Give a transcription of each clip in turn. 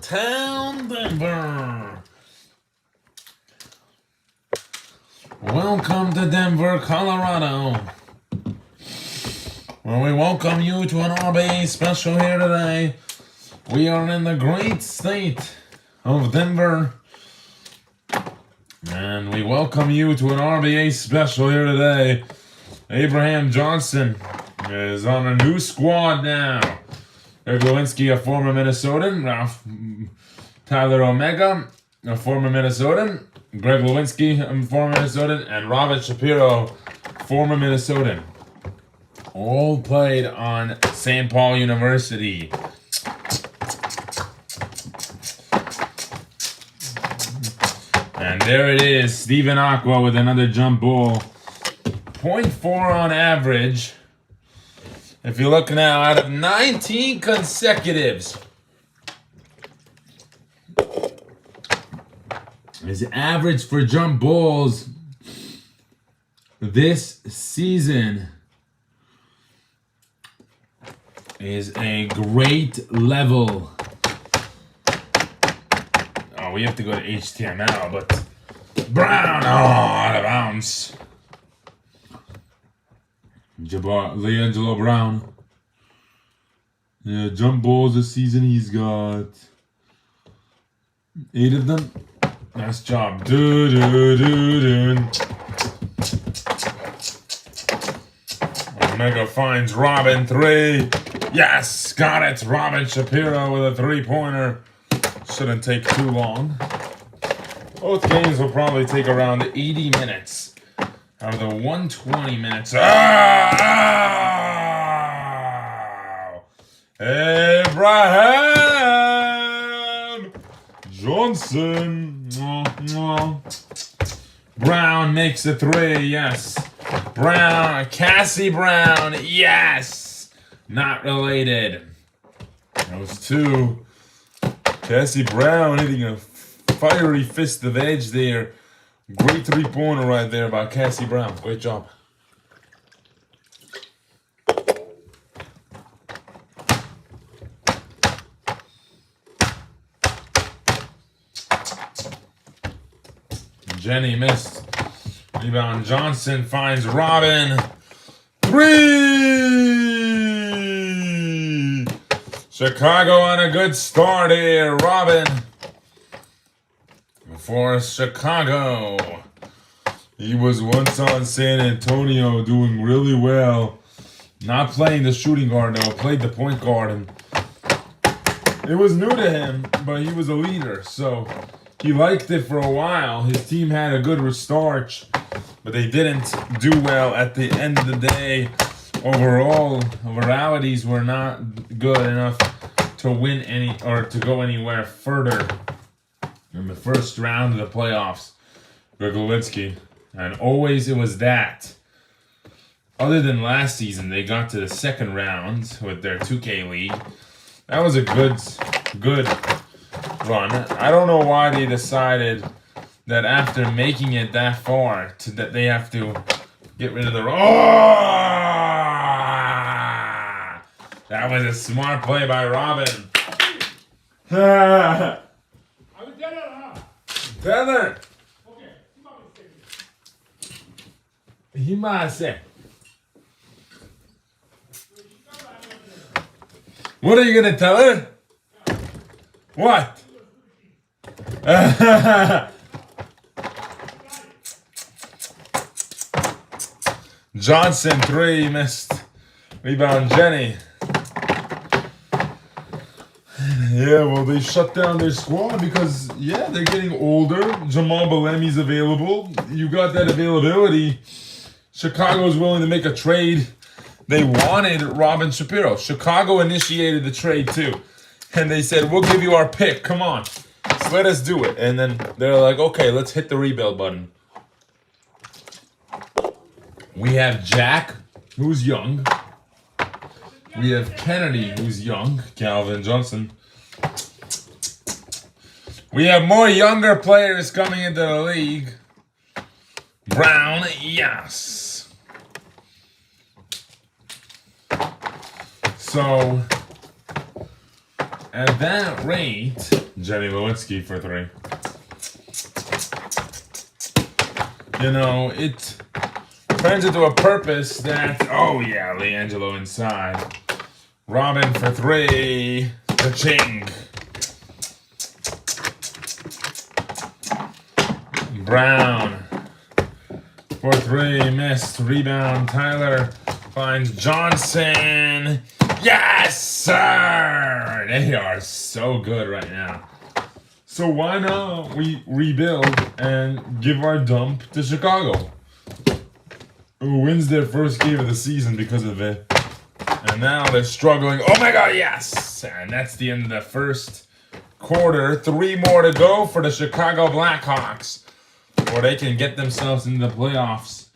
Downtown Denver. Welcome to Denver, Colorado, where we welcome you to an RBA special here today. We are in the great state of Denver, and we welcome you to an RBA special here today. Abraham Johnson is on a new squad now. Greg Lewinsky, a former Minnesotan. Tyler Omega, a former Minnesotan. Greg Lewinsky, a former Minnesotan. And Robin Shapiro, former Minnesotan. All played on St. Paul University. And there it is, Stephen Aqua with another jump ball. 0.4 on average. If you look now, out of 19 consecutives, his average for jump balls this season is a great level. Oh, we have to go to HTML, but Brown, out of bounds. LeAngelo Brown. Yeah, jump balls this season he's got 8 of them. Nice job. Omega finds Robin 3. Yes, got it. Robin Shapiro with a 3-pointer. Shouldn't take too long. Both games will probably take around 80 minutes. Out of the 120 minutes. Abraham Johnson. Brown makes a 3. Yes. Brown. Cassie Brown. Yes. Not related. Those two. Cassie Brown hitting a fiery fist of edge there. Great 3-pointer right there by Cassie Brown. Great job. Jenny missed. Rebound. Johnson finds Robin. 3! Chicago on a good start here. Robin. For Chicago. He was once on San Antonio doing really well. Not playing the shooting guard though, played the point guard, and it was new to him, but he was a leader, so he liked it for a while. His team had a good restart, but they didn't do well at the end of the day. Overall, viralities were not good enough to win any or to go anywhere further. In the first round of the playoffs, Greg Lewinsky, and always it was that. Other than last season, they got to the second round with their 2K league. That was a good run. I don't know why they decided that after making it that far, that they have to get rid of the. That was a smart play by Robin. Tether. He might say. What are you gonna tell her? What? Johnson 3 missed. Rebound Jenny. Yeah, well, they shut down their squad because, they're getting older. Jamal Belemi's available. You got that availability. Chicago's willing to make a trade. They wanted Robin Shapiro. Chicago initiated the trade, too. And they said, we'll give you our pick. Come on. Just let us do it. And then they're like, okay, let's hit the rebuild button. We have Jack, who's young. We have Kennedy, who's young. Calvin Johnson. We have more younger players coming into the league. Brown, yes. So, at that rate, Jenny Lewinsky for 3. You know, it turns into a purpose that, oh yeah, LiAngelo inside. Robin for 3. The Ching. Brown for 3. Missed. Rebound. Tyler finds Johnson. Yes, sir! They are so good right now. So why not we rebuild and give our dump to Chicago, who wins their first game of the season because of it. And now they're struggling. Oh my god, yes! And that's the end of the first quarter. 3 more to go for the Chicago Blackhawks, or they can get themselves into the playoffs.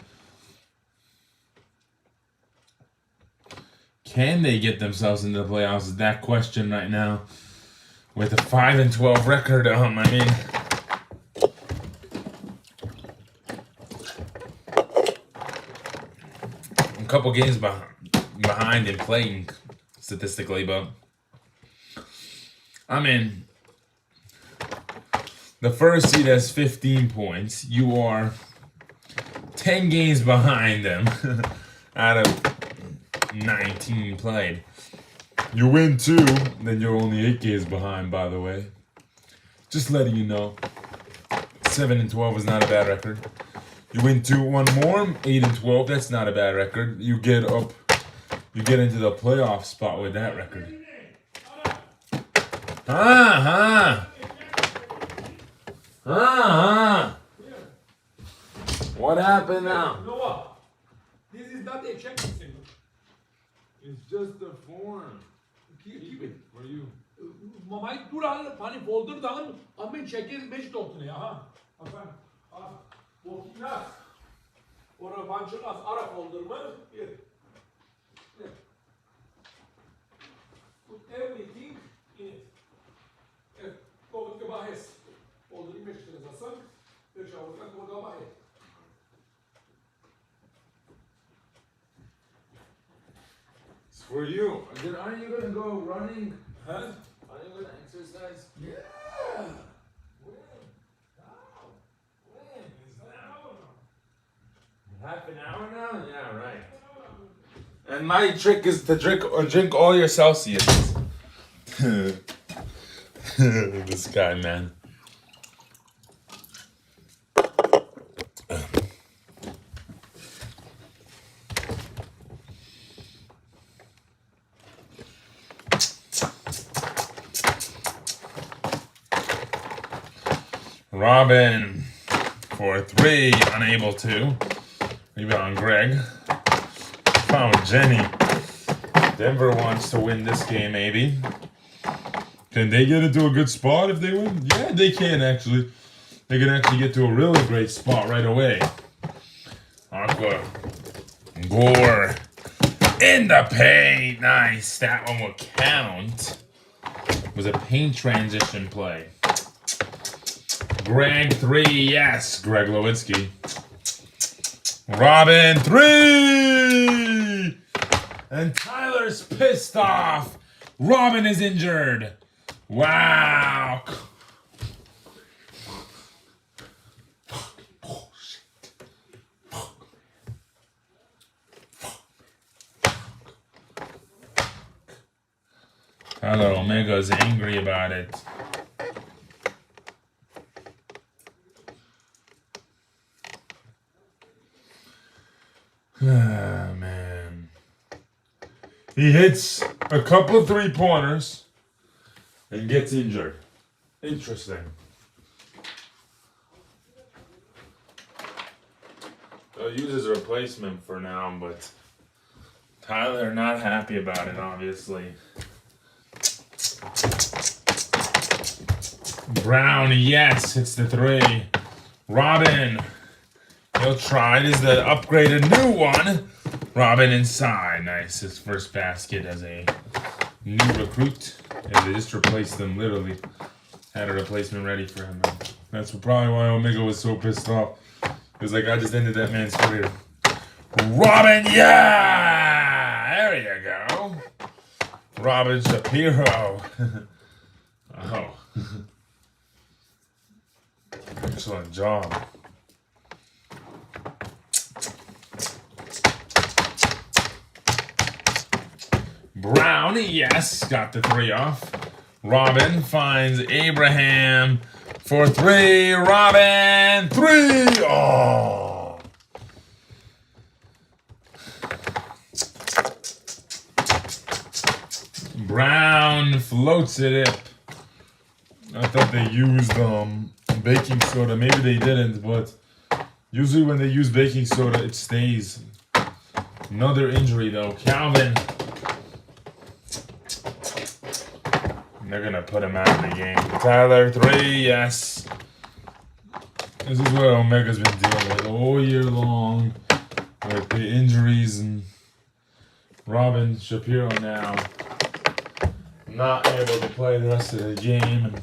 Can they get themselves into the playoffs is that question right now. With a 5-12 record, I mean, a couple games behind in playing statistically, but I mean, the first seed has 15 points. You are 10 games behind them out of 19 played. You win 2, then you're only 8 games behind, by the way. Just letting you know. 7-12 is not a bad record. You win 1 more, 8-12, that's not a bad record. You get into the playoff spot with that record. What happened now? Noah, this is not a check signal. It's just a form. Keep it. For you. Mamai dur pani folder down. Amen checkers 5 doltune ha. Afan. Bokinas. Ora bançınas ara folder mı? Here. Put everything in it. Go with the bahes. Folder image transaction. Ve şavurkan koda bahe. For you. Aren't you gonna go running? Huh? Are you gonna exercise? Yeah. When? Now. When? It's an hour now. Half an hour now? Yeah, right. And my trick is to drink all your Celsius. This guy, man. Robin for 3, unable to. Rebound Greg. Found Jenny. Denver wants to win this game, maybe. Can they get into a good spot if they win? Yeah, they can actually. They can actually get to a really great spot right away. Aqua. Gore. In the paint. Nice. That one will count. It was a paint transition play. Greg 3, yes, Greg Lewinsky. Robin 3! And Tyler's pissed off. Robin is injured. Wow. Tyler Omega's angry about it. Ah, man. He hits a couple of 3-pointers and gets injured. Interesting. They'll use his replacement for now, but Tyler not happy about it, obviously. Brown, yes, hits the 3. Robin. He'll try. This is the upgraded new one. Robin inside. Nice. His first basket as a new recruit. And they just replaced him, literally. Had a replacement ready for him. That's probably why Omega was so pissed off. It was like, I just ended that man's career. Robin, yeah! There you go. Robin Shapiro. Oh. Excellent job. Brown, yes, got the 3 off. Robin finds Abraham for 3. Robin, 3. Oh. Brown floats it up. I thought they used baking soda. Maybe they didn't, but usually when they use baking soda, it stays. Another injury though. Calvin. They're gonna put him out of the game. Tyler, 3, yes. This is what Omega's been dealing with all year long, with the injuries, and Robin Shapiro now not able to play the rest of the game. And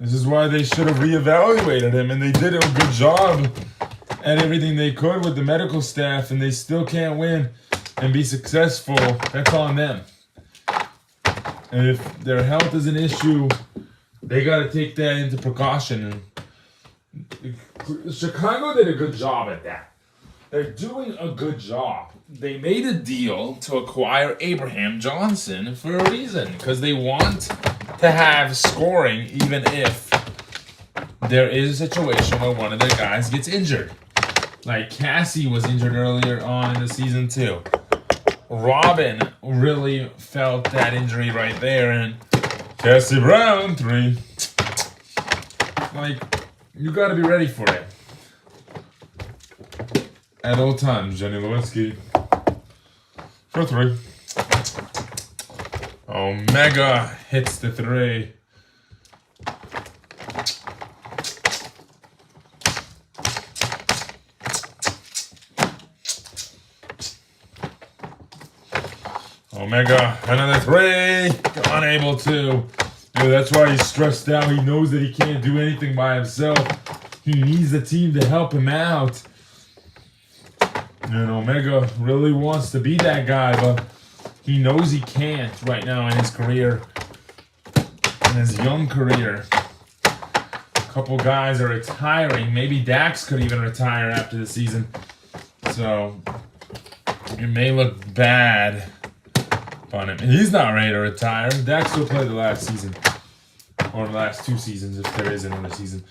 this is why they should have reevaluated him, and they did a good job at everything they could with the medical staff, and they still can't win and be successful. That's on them. And if their health is an issue, they got to take that into precaution. And Chicago did a good job at that. They're doing a good job. They made a deal to acquire Abraham Johnson for a reason, because they want to have scoring even if there is a situation where one of their guys gets injured. Like Cassie was injured earlier on in the season too. Robin really felt that injury right there, and Cassie Brown, 3. Like, you got to be ready for it at all times. Jenny Lewinsky for 3. Omega hits the 3. Omega, another 3. Unable to. That's why he's stressed out. He knows that he can't do anything by himself. He needs the team to help him out. And Omega really wants to be that guy, but he knows he can't right now in his career. In his young career. A couple guys are retiring. Maybe Dax could even retire after the season. So, it may look bad on him. And he's not ready to retire. Dax will play the last season. Or the last 2 seasons if there is another season.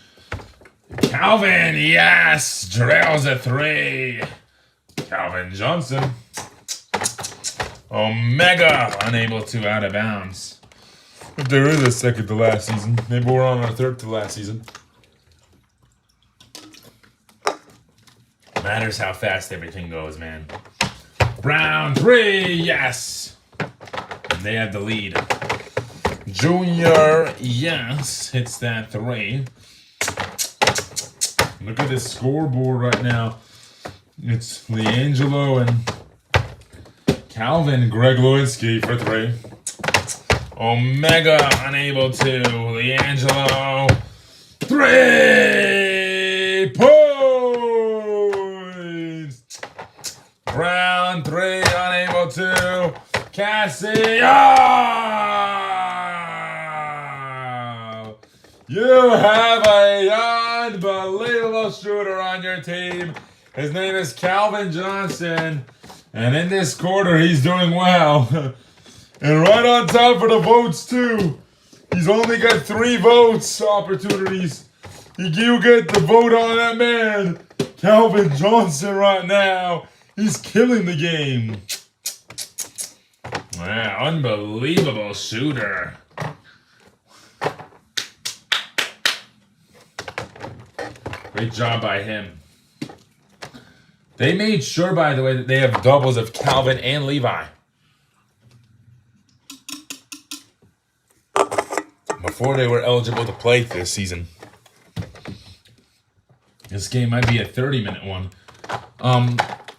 Calvin, yes! Drills a 3. Calvin Johnson. Omega unable to out of bounds. If there is a second to last season. Maybe we're on our 3rd to last season. Matters how fast everything goes, man. Brown 3, yes! And they have the lead. Junior, yes, hits that 3. Look at this scoreboard right now. It's LiAngelo and Calvin. Greg Lewinsky for 3. Omega unable to. LiAngelo. 3 points. Brown 3 unable to. Cassie. Oh! You have an unbelievable shooter on your team. His name is Calvin Johnson. And in this quarter, he's doing well. And right on top for the votes, too. He's only got 3 votes opportunities. You get the vote on that man. Calvin Johnson right now. He's killing the game. Wow, unbelievable shooter. Great job by him. They made sure, by the way, that they have doubles of Calvin and Levi. Before they were eligible to play this season. This game might be a 30-minute one.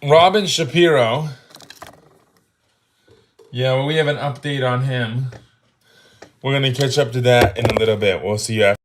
Robin Shapiro. Yeah, well, we have an update on him. We're gonna catch up to that in a little bit. We'll see you after.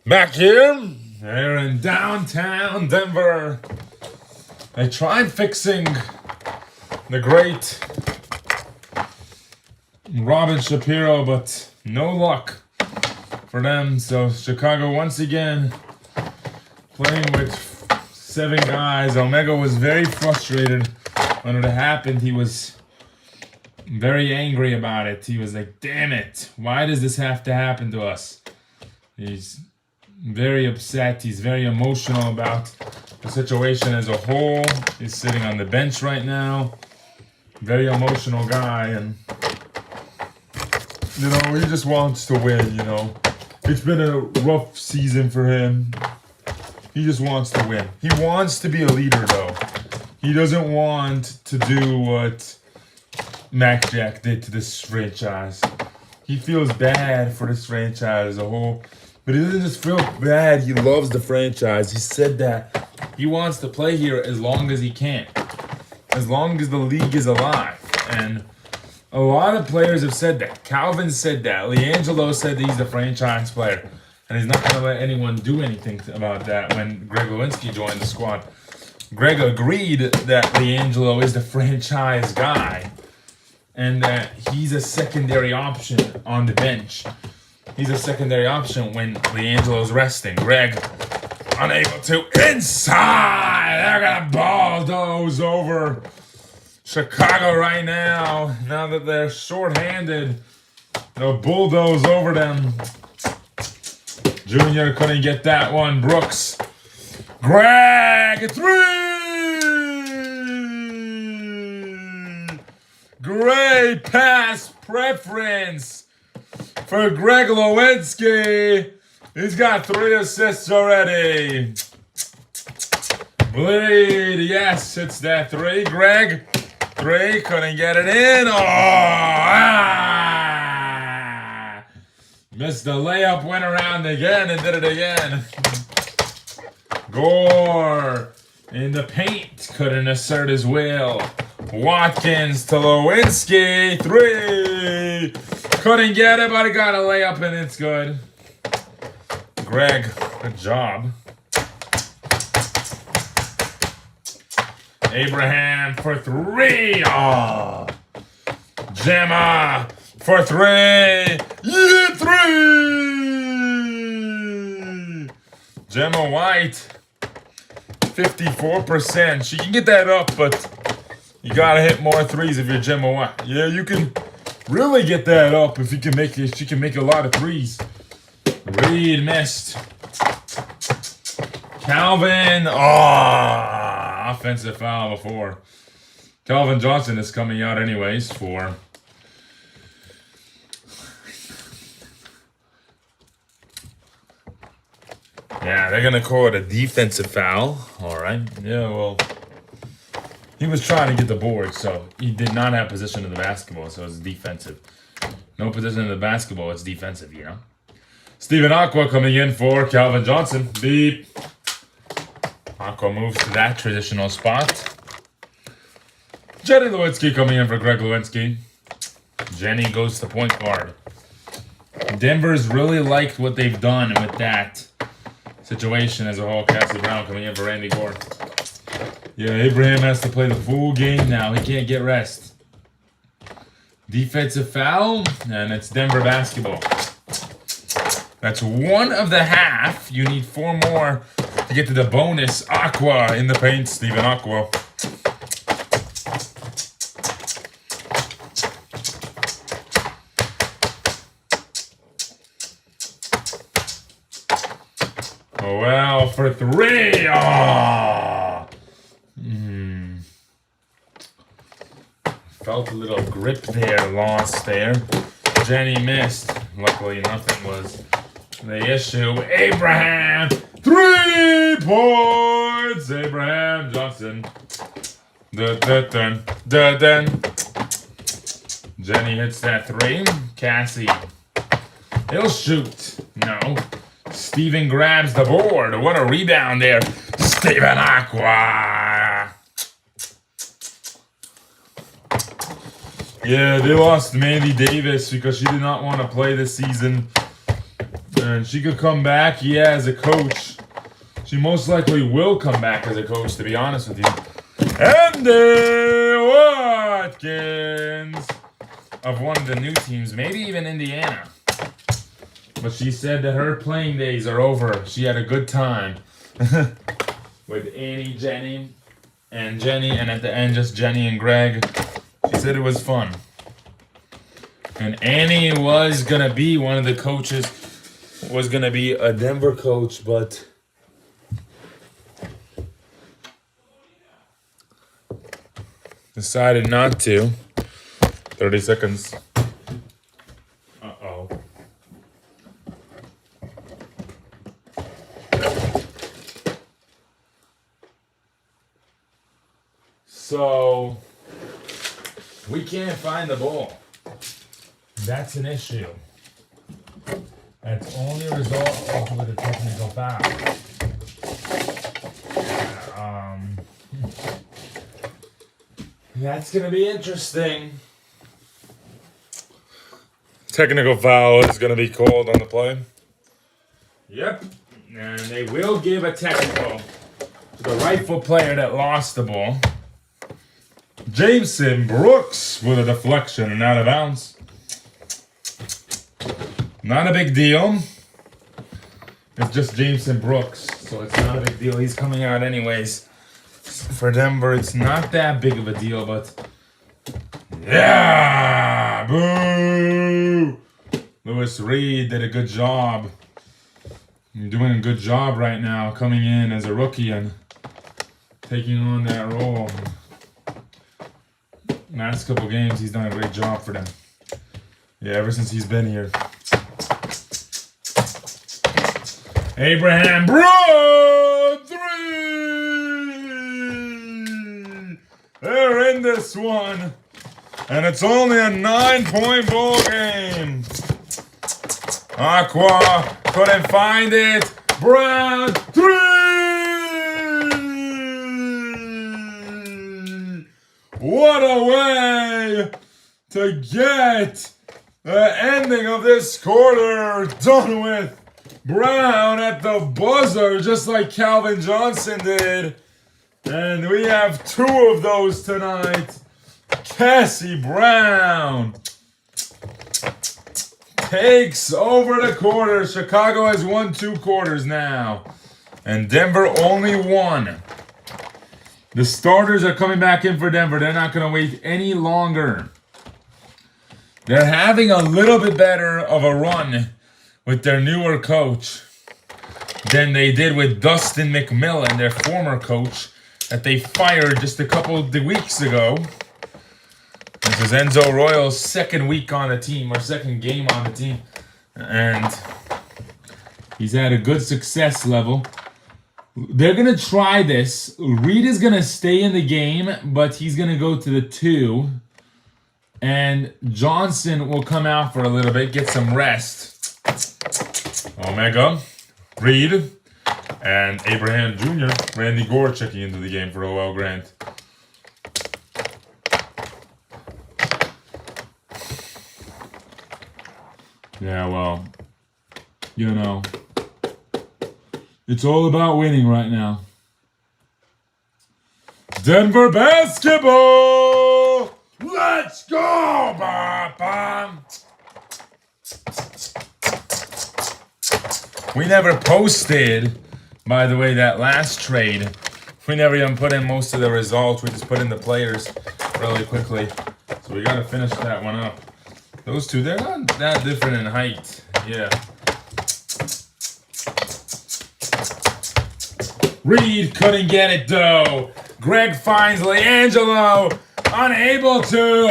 Back here, they're in downtown Denver. They tried fixing the great Robin Shapiro, but no luck for them. So Chicago once again playing with 7 guys. Omega was very frustrated when it happened. He was very angry about it. He was like, damn it, why does this have to happen to us? He's very upset. He's very emotional about the situation as a whole. He's sitting on the bench right now. Very emotional guy, and you know, he just wants to win, you know. It's been a rough season for him. He just wants to win. He wants to be a leader, though. He doesn't want to do what Mac Jack did to this franchise. He feels bad for this franchise as a whole. But he doesn't just feel bad. He loves the franchise. He said that he wants to play here as long as he can. As long as the league is alive. And a lot of players have said that. Calvin said that. LiAngelo said that he's the franchise player. And he's not going to let anyone do anything about that when Greg Lewinsky joined the squad. Greg agreed that LiAngelo is the franchise guy. And that he's a secondary option on the bench. He's a secondary option when LiAngelo's resting. Greg, unable to. Inside! They're going to bulldoze over Chicago right now. Now that they're shorthanded, they'll bulldoze over them. Junior couldn't get that one. Brooks. Greg, 3! Great pass preference for Greg Lewinsky. He's got 3 assists already. Bleed, yes, it's that 3. Greg, 3, couldn't get it in. Missed the layup, went around again and did it again. Gore in the paint, couldn't assert his will. Watkins to Lewinsky, 3. Couldn't get it, but he got a layup and it's good. Greg, good job. Abraham for 3. Oh. Gemma for 3. Yeah, 3. Gemma White, 54%. She can get that up, but you gotta hit more 3s if you're Gemma White. Yeah, you can really get that up if you can make it. She can make a lot of 3s. Reed missed. Calvin, offensive foul before. Calvin Johnson is coming out anyways for yeah, they're gonna call it a defensive foul. Alright. Yeah, well, he was trying to get the board, so he did not have position in the basketball, so it's defensive. No position in the basketball, it's defensive, you know. Stephen Aqua coming in for Calvin Johnson. Beep. Aqua moves to that traditional spot. Jenny Lewinsky coming in for Greg Lewinsky. Jenny goes to point guard. Denver's really liked what they've done with that situation as a whole. Cassie Brown coming in for Randy Gore. Yeah, Abraham has to play the full game now. He can't get rest. Defensive foul, and it's Denver basketball. That's 1 of the half. You need 4 more to get to the bonus. Aqua in the paint, Stephen Aqua. Oh, well, for 3. Felt a little grip there, lost there. Jenny missed. Luckily, nothing was the issue. Abraham, 3 points. Abraham Johnson. Dun. Jenny hits that 3. Cassie, he'll shoot. No. Steven grabs the board. What a rebound there. Stephen Aqua. Yeah, they lost Mandy Davis because she did not want to play this season. And she could come back, yeah, as a coach. She most likely will come back as a coach, to be honest with you. Andy Watkins of one of the new teams, maybe even Indiana. But she said that her playing days are over. She had a good time with Annie, Jenny, and at the end just Jenny and Greg. She said it was fun. And Annie was going to be one of the coaches, was going to be a Denver coach, but decided not to. 30 seconds. Uh-oh. So, we can't find the ball. That's an issue. That's only a result of with a technical foul. That's going to be interesting. Technical foul is going to be called on the play. Yep. And they will give a technical to the rightful player that lost the ball. Jameson Brooks with a deflection and out of bounds. Not a big deal. It's just Jameson Brooks, so it's not a big deal. He's coming out anyways. For Denver, it's not that big of a deal, but yeah, boo! Lewis Reed did a good job. He's doing a good job right now, coming in as a rookie and taking on that role. Last couple games, he's done a great job for them. Yeah, ever since he's been here. Abraham Brown, 3! They're in this one. And it's only a 9-point ball game. Aqua couldn't find it. Brown, 3! What a way to get the ending of this quarter done with. Brown at the buzzer, just like Calvin Johnson did. And we have 2 of those tonight. Cassie Brown takes over the quarter. Chicago has won 2 quarters now. And Denver only 1. The starters are coming back in for Denver. They're not going to wait any longer. They're having a little bit better of a run with their newer coach than they did with Dustin McMillan, their former coach, that they fired just a couple of weeks ago. This is Enzo Royal's second week on the team, or second game on the team. And he's had a good success level. They're going to try this. Reed is going to stay in the game, but he's going to go to the 2. And Johnson will come out for a little bit, get some rest. Omega, Reed, and Abraham Jr. Randy Gore checking into the game for O.L. Grant. Yeah, well, you know, it's all about winning right now. Denver basketball! Let's go! Ba-bam. We never posted, by the way, that last trade. We never even put in most of the results. We just put in the players really quickly. So we got to finish that one up. Those 2, they're not that different in height. Yeah. Reed couldn't get it, though. Greg finds LiAngelo. Unable to.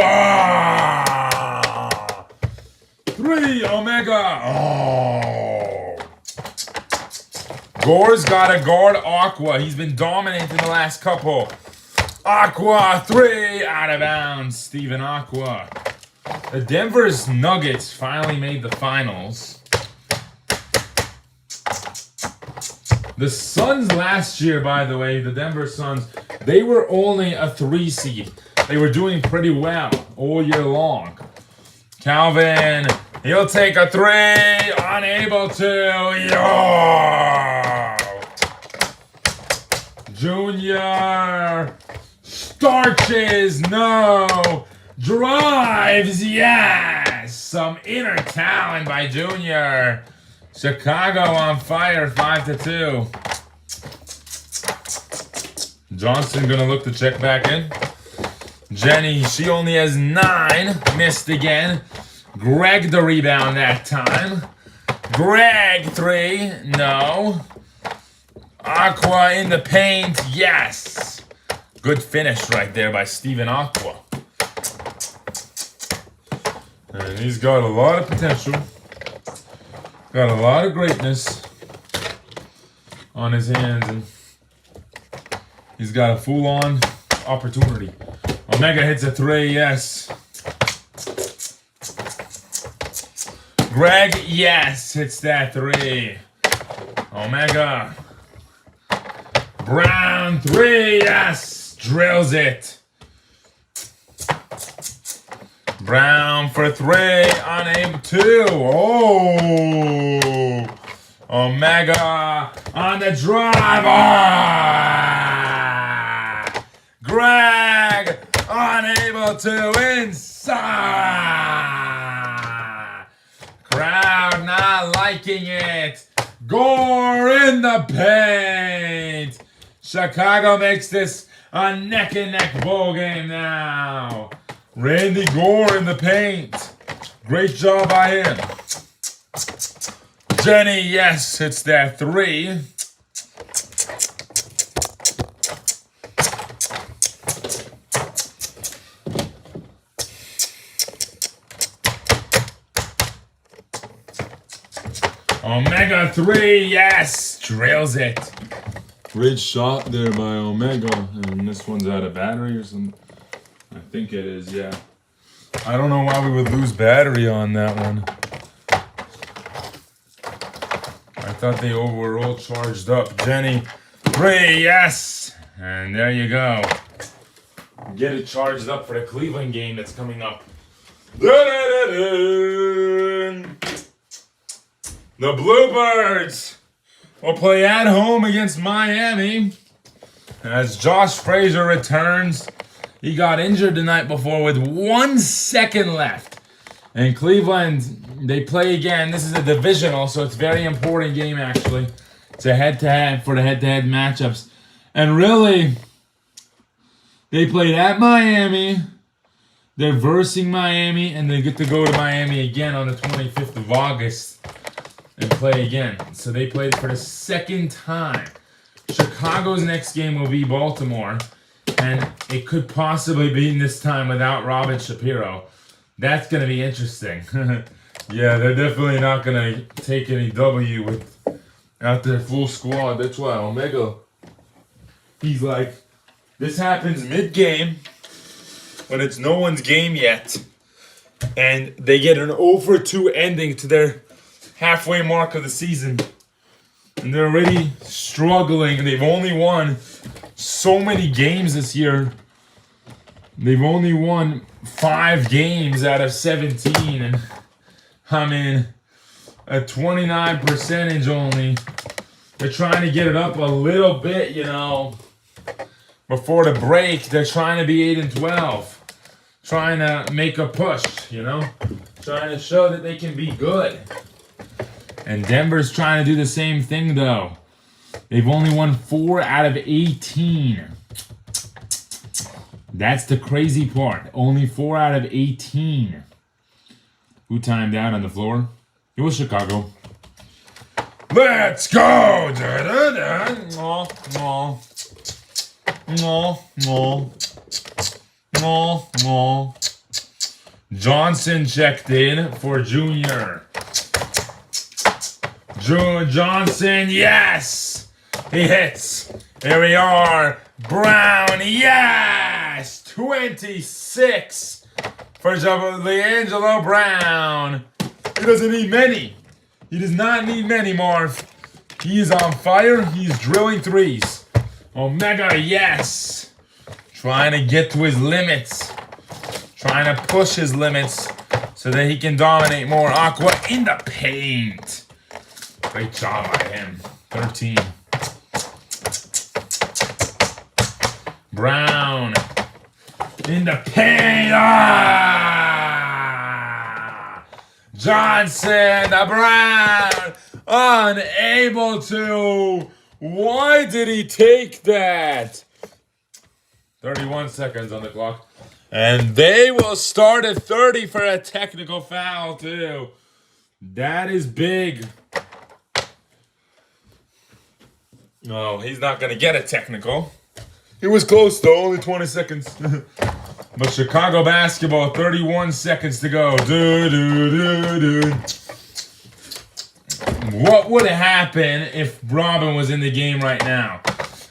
3, Omega. Gore's got to guard Aqua. He's been dominant in the last couple. Aqua, 3, out of bounds. Stephen Aqua. The Denver's Nuggets finally made the finals. The Suns last year, by the way, the Denver Suns, they were only a 3 seed. They were doing pretty well all year long. Calvin He'll take a three. Unable to. Yo! Junior. Starches. No. Drives. Yes. Some inner talent by Junior. Chicago on fire. 5-2. Johnson gonna look to check back in. Jenny, she only has 9. Missed again. Greg the rebound that time. Greg 3. No. Aqua in the paint. Yes. Good finish right there by Steven Aqua. And he's got a lot of potential. Got a lot of greatness on his hands. And he's got a full-on opportunity. Omega hits a 3, yes. Greg, yes, hits that 3. Omega. Brown 3, yes, drills it. Brown for 3, unable to. Oh, Omega on the drive. Ah! Greg unable to inside. Crowd not liking it. Gore in the paint. Chicago makes this a neck-and-neck ball game now. Randy Gore in the paint. Great job by him. Jenny, yes, hits that 3. Omega 3, yes, drills it. Great shot there by Omega, and this one's out of battery or something. I think it is, yeah. I don't know why we would lose battery on that one. I thought they were all charged up. Jenny, 3, yes, and there you go. Get it charged up for the Cleveland game that's coming up. The Bluebirds will play at home against Miami as Josh Frazier returns. He got injured the night before with 1 second left. And Cleveland, they play again. This is a divisional, so it's a very important game, actually. It's a head-to-head for the head-to-head matchups. And really, they played at Miami. They're versing Miami, and they get to go to Miami again on the 25th of August. And play again. So they played for the second time. Chicago's next game will be Baltimore. And it could possibly be this time without Robin Shapiro. That's going to be interesting. Yeah, they're definitely not going to take any W without their full squad. That's why Omega, he's like, this happens mid-game when it's no one's game yet. And they get an 0-2 ending to their halfway mark of the season, and they're already struggling. They've only won so many games this year. They've only won 5 games out of 17, and I mean, a 29 percentage only. They're trying to get it up a little bit, you know, before the break. They're trying to be 8-12, trying to make a push, you know, trying to show that they can be good. And Denver's trying to do the same thing, though. They've only won 4 out of 18. That's the crazy part. Only 4 out of 18. Who timed out on the floor? It was Chicago. Let's go! Johnson checked in for Junior. Johnson, yes! He hits. Here we are. Brown, yes! 26 for LiAngelo Brown. He doesn't need many. He does not need many, Marv. He is on fire. He's drilling threes. Omega, yes. Trying to get to his limits. Trying to push his limits. so that he can dominate more. Aqua in the paint. Great job by him. 13. Brown in the paint. Johnson, the Brown, unable to. Why did he take that? 31 seconds on the clock. And they will start at 30 for a technical foul, too. That is big. No, he's not going to get a technical. It was close, though. Only 20 seconds. But Chicago basketball, 31 seconds to go. What would happen if Robin was in the game right now?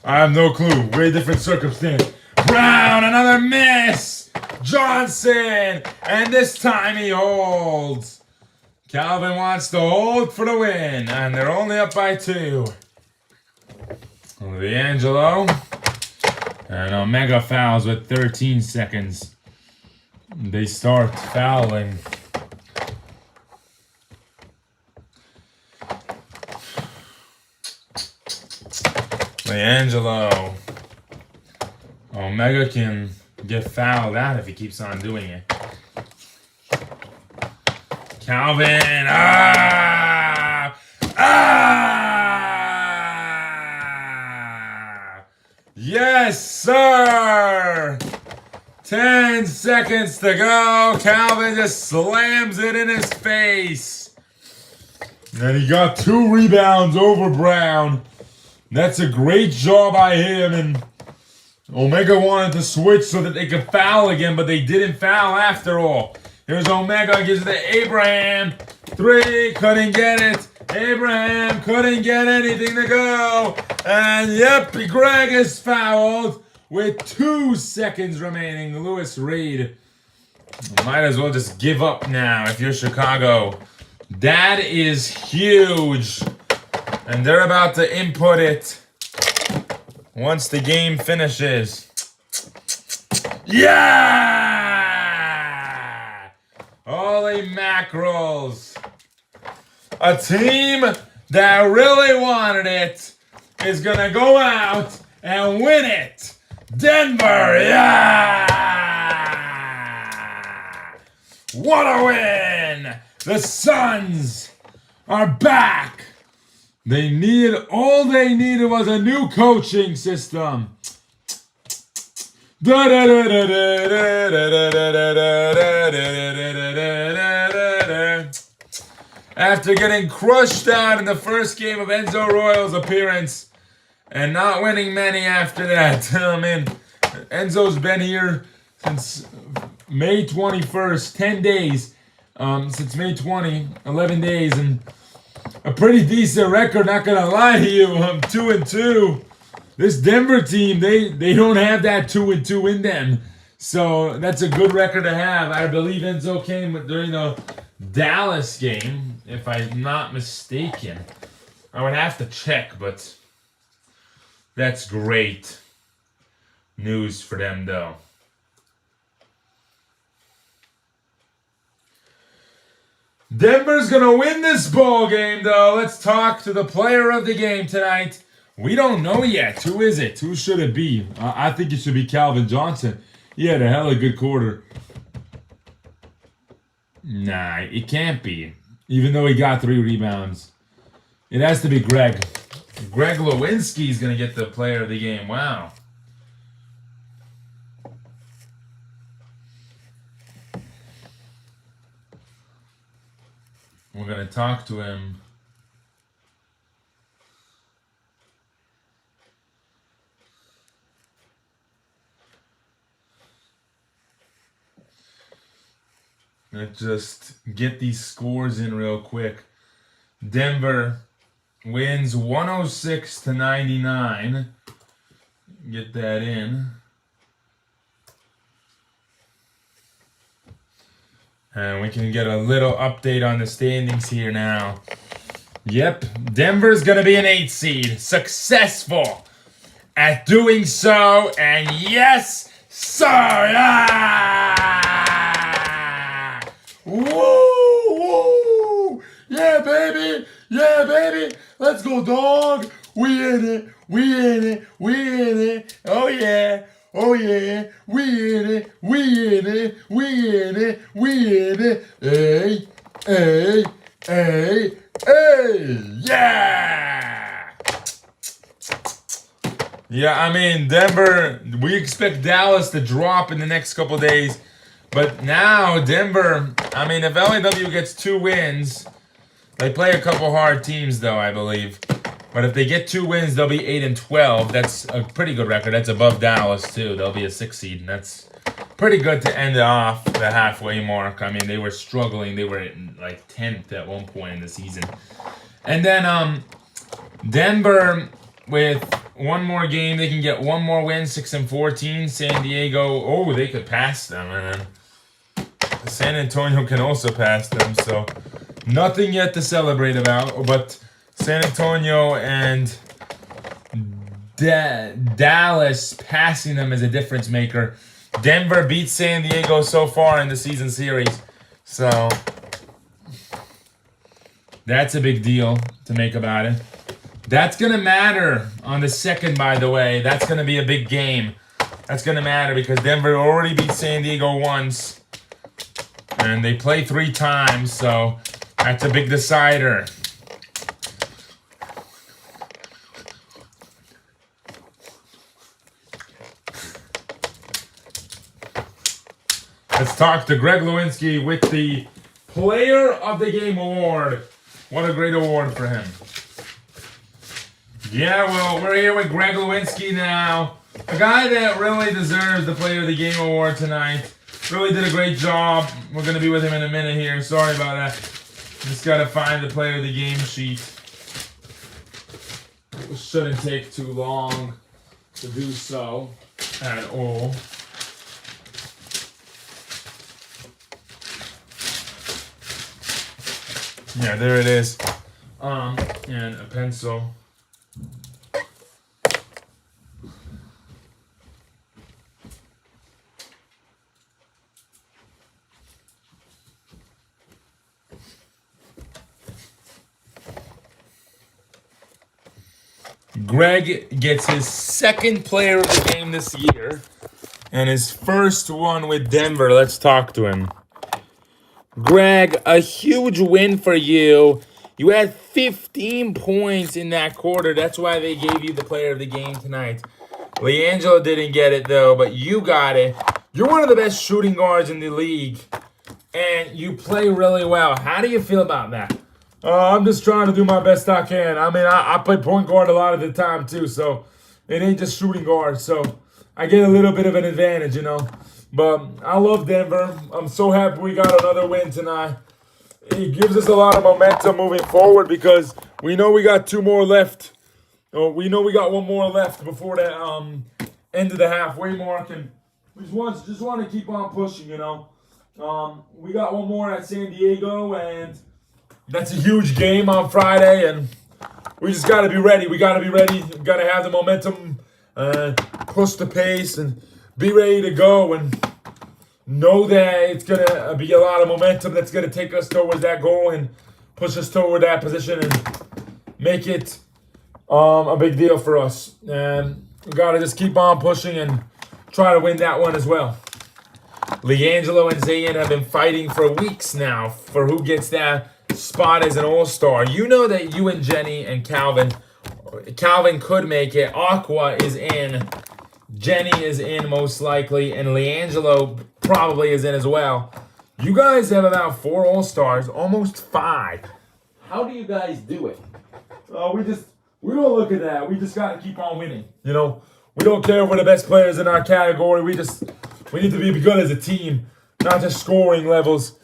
I have no clue. Very different circumstance. Brown, another miss. Johnson, and this time he holds. Calvin wants to hold for the win, and they're only up by 2. D'Angelo. And Omega fouls with 13 seconds. They start fouling. D'Angelo. Omega can get fouled out if he keeps on doing it. Calvin. Yes, sir! 10 seconds to go. Calvin just slams it in his face. And he got 2 rebounds over Brown. That's a great job by him. And Omega wanted to switch so that they could foul again, but they didn't foul after all. Here's Omega, gives it to Abraham. 3, couldn't get it. Abraham couldn't get anything to go. And yep, Greg is fouled with 2 seconds remaining. Lewis Reed. Might as well just give up now if you're Chicago. That is huge. And they're about to input it once the game finishes. Yeah! Holy mackerels. A team that really wanted it is going to go out and win it. Denver, yeah! What a win! The Suns are back. All they needed was a new coaching system. After getting crushed out in the first game of Enzo Royal's appearance and not winning many after that. I mean, Enzo's been here since May 21st, 10 days. Since May 20, 11 days, and a pretty decent record, not gonna lie to you. 2-2. This Denver team, they don't have that 2-2 in them. So that's a good record to have. I believe Enzo came during the Dallas game, if I'm not mistaken. I would have to check, but that's great news for them, though. Denver's going to win this ball game, though. Let's talk to the player of the game tonight. We don't know yet. Who is it? Who should it be? I think it should be Calvin Johnson. He had a hell of a good quarter. Nah, it can't be. Even though he got 3 rebounds. It has to be Greg. Greg Lewinsky is going to get the player of the game. Wow. We're going to talk to him. Let's just get these scores in real quick. Denver wins 106-99. Get that in. And we can get a little update on the standings here now. Yep, Denver's going to be an 8 seed. Successful at doing so. And yes, sir! Yeah! Woo! Woo! Yeah, baby! Yeah, baby! Let's go, dog! We in it! We in it! We in it! Oh yeah! Oh yeah! We in it! We in it! We in it! We in it! Hey! Hey! Hey! Hey! Yeah! Yeah, I mean, Denver, we expect Dallas to drop in the next couple days. But now, Denver, I mean, if LAW gets 2 wins, they play a couple hard teams, though, I believe. But if they get 2 wins, they'll be 8-12. That's a pretty good record. That's above Dallas, too. They'll be a 6 seed, and that's pretty good to end off the halfway mark. I mean, they were struggling. They were like 10th at one point in the season. And then Denver, with one more game, they can get one more win, 6-14. San Diego, oh, they could pass them. And then San Antonio can also pass them. So nothing yet to celebrate about. But San Antonio and Dallas passing them is a difference maker. Denver beat San Diego so far in the season series. So that's a big deal to make about it. That's going to matter on the second, by the way. That's going to be a big game. That's going to matter because Denver already beat San Diego once. And they play 3 times, so that's a big decider. Let's talk to Greg Lewinsky with the Player of the Game award. What a great award for him. Yeah, well, we're here with Greg Lewinsky now. A guy that really deserves the Player of the Game award tonight. Really did a great job. We're going to be with him in a minute here. Sorry about that. Just got to find the Player of the Game sheet. It shouldn't take too long to do so at all. Yeah, there it is. And a pencil. Greg gets his 2nd Player of the Game this year and his first one with Denver. Let's talk to him. Greg, a huge win for you. You had 15 points in that quarter. That's why they gave you the Player of the Game tonight. LiAngelo didn't get it, though, but you got it. You're one of the best shooting guards in the league, and you play really well. How do you feel about that? I'm just trying to do my best I can. I mean, I play point guard a lot of the time, too, so it ain't just shooting guard. So I get a little bit of an advantage, you know. But I love Denver. I'm so happy we got another win tonight. It gives us a lot of momentum moving forward because we know we got 2 more left. We know we got 1 more left before that end of the halfway mark, and we just want to keep on pushing, you know. We got 1 more at San Diego, and that's a huge game on Friday, and we just got to be ready. We got to be ready. We got to have the momentum, push the pace, and be ready to go, and know that it's going to be a lot of momentum that's going to take us towards that goal and push us toward that position and make it a big deal for us. And we got to just keep on pushing and try to win that one as well. LiAngelo and Zayn have been fighting for weeks now for who gets that spot as an all-star. You know that you and Jenny and Calvin could make it. Aqua is in. Jenny is in most likely. And LiAngelo probably is in as well. You guys have about 4 all-stars, almost 5. How do you guys do it? We don't look at that. We just got to keep on winning. You know, we don't care if we're the best players in our category. We need to be good as a team, not just scoring levels.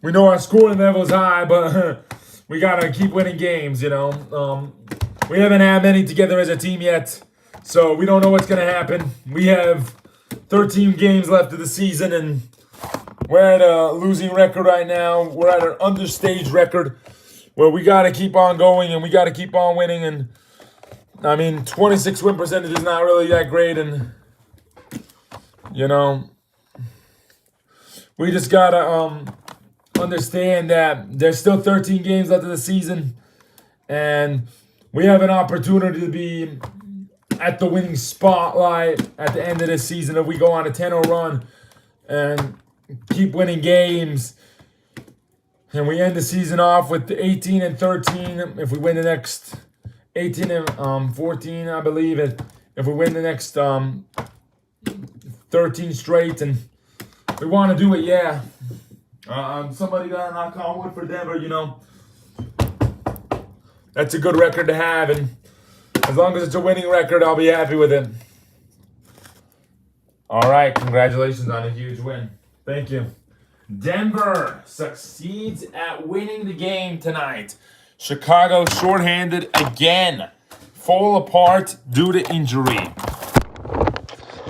We know our scoring level is high, but we got to keep winning games, you know. We haven't had many together as a team yet, so we don't know what's going to happen. We have 13 games left of the season, and we're at a losing record right now. We're at an understaged record where we got to keep on going, and we got to keep on winning. And, I mean, 26 win percentage is not really that great, and, you know, we just got to understand that there's still 13 games left of the season, and we have an opportunity to be at the winning spotlight at the end of the season if we go on a 10-0 run and keep winning games. And we end the season off with 18-13 if we win the next 18-14, I believe it. If we win the next 13 straight, and we want to do it, yeah. Somebody got to knock on wood for Denver, you know. That's a good record to have, and as long as it's a winning record, I'll be happy with it. All right, congratulations on a huge win. Thank you. Denver succeeds at winning the game tonight. Chicago shorthanded again. Fall apart due to injury.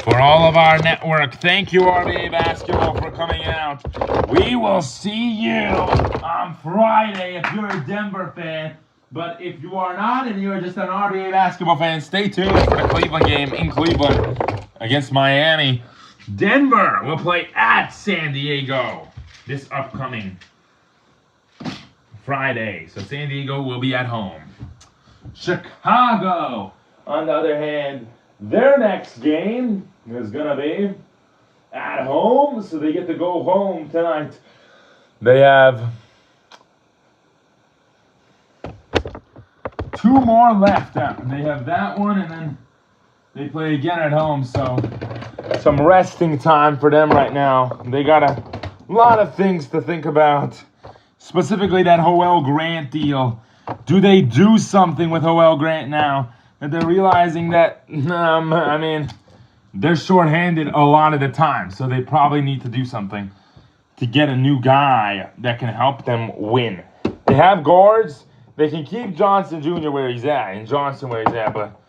For all of our network, thank you, RBA Basketball, for coming out. We will see you on Friday if you're a Denver fan. But if you are not and you're just an RBA Basketball fan, stay tuned for the Cleveland game in Cleveland against Miami. Denver will play at San Diego this upcoming Friday. So San Diego will be at home. Chicago, on the other hand, their next game is going to be at home. So they get to go home tonight. They have 2 more left. They have that one, and then they play again at home. So some resting time for them right now. They got a lot of things to think about, specifically that Joel Grant deal. Do they do something with Joel Grant now that they're realizing that, I mean, they're shorthanded a lot of the time, so they probably need to do something to get a new guy that can help them win. They have guards. They can keep Johnson Jr. where he's at, and Johnson where he's at, but,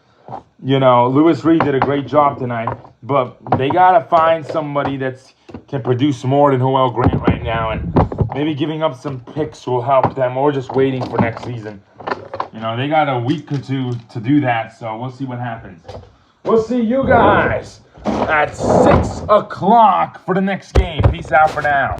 you know, Lewis Reed did a great job tonight, but they got to find somebody that can produce more than Joel Grant right now, and maybe giving up some picks will help them, or just waiting for next season. You know, they got a week or two to do that, so we'll see what happens. We'll see you guys at 6 o'clock for the next game. Peace out for now.